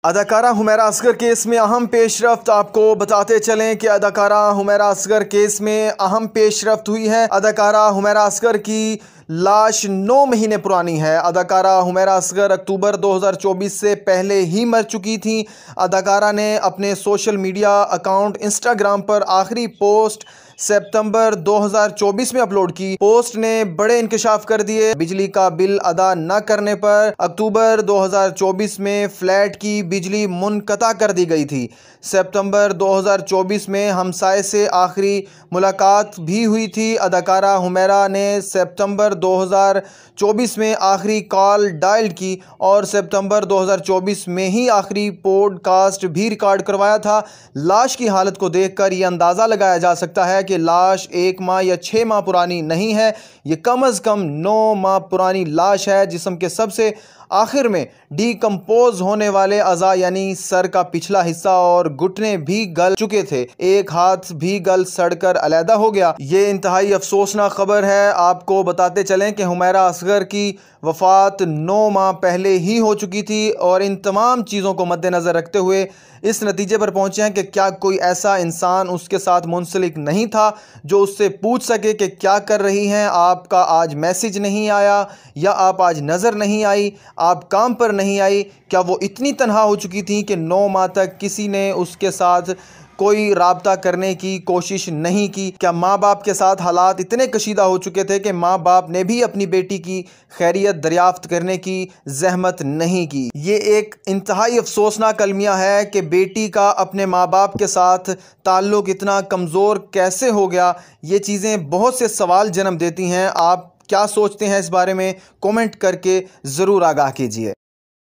अदाकारा हुमैरा असगर केस में अहम पेशरफ्त आपको बताते चलें कि अदाकारा हुमैरा असगर केस में अहम पेशरफ्त हुई है। अदाकारा हुमैरा असगर की लाश 9 महीने पुरानी है। अदाकारा हुमैरा असगर अक्टूबर 2024 से पहले ही मर चुकी थी। अदाकारा ने अपने सोशल मीडिया अकाउंट इंस्टाग्राम पर आखिरी पोस्ट सितंबर 2024 में अपलोड की। पोस्ट ने बड़े इंकशाफ कर दिए। बिजली का बिल अदा न करने पर अक्टूबर 2024 में फ्लैट की बिजली मुनक़ता कर दी गई थी। सितंबर 2024 में हमसाये से आखिरी मुलाकात भी हुई थी। अदाकारा हुमैरा ने सितंबर 2024 में आखिरी कॉल डायल की और सितंबर 2024 में ही आखिरी पॉडकास्ट भी रिकॉर्ड करवाया था। लाश की हालत को देखकर यह अंदाज़ा लगाया जा सकता है कि लाश 1 माह या 6 माह पुरानी नहीं है, ये कम अज़ कम 9 माह पुरानी लाश है। जिस्म के सबसे आखिर में डीकम्पोज होने वाले अज़ा यानी सर का पिछला हिस्सा और घुटने भी गल चुके थे। एक हाथ भी गल सड़कर अलहदा हो गया। ये इंतहाई अफसोसनाक खबर है। आपको बताते चलें कि हुमैरा असगर की वफ़ात 9 माह पहले ही हो चुकी थी और इन तमाम चीज़ों को मद्देनज़र रखते हुए इस नतीजे पर पहुँचे हैं कि क्या कोई ऐसा इंसान उसके साथ मुंसलिक नहीं था जो उससे पूछ सके कि क्या कर रही हैं, आपका आज मैसेज नहीं आया या आप आज नज़र नहीं आई, आप काम पर नहीं आई। क्या वो इतनी तन्हा हो चुकी थी कि 9 माह तक किसी ने उसके साथ कोई राब्ता करने की कोशिश नहीं की? क्या माँ बाप के साथ हालात इतने कशीदा हो चुके थे कि माँ बाप ने भी अपनी बेटी की खैरियत दरियाफ्त करने की जहमत नहीं की? ये एक इंतहाई अफसोसनाक अलमिया है कि बेटी का अपने माँ बाप के साथ ताल्लुक़ इतना कमज़ोर कैसे हो गया। ये चीज़ें बहुत से सवाल जन्म देती हैं। आप क्या सोचते हैं इस बारे में? कमेंट करके ज़रूर आगाह कीजिए।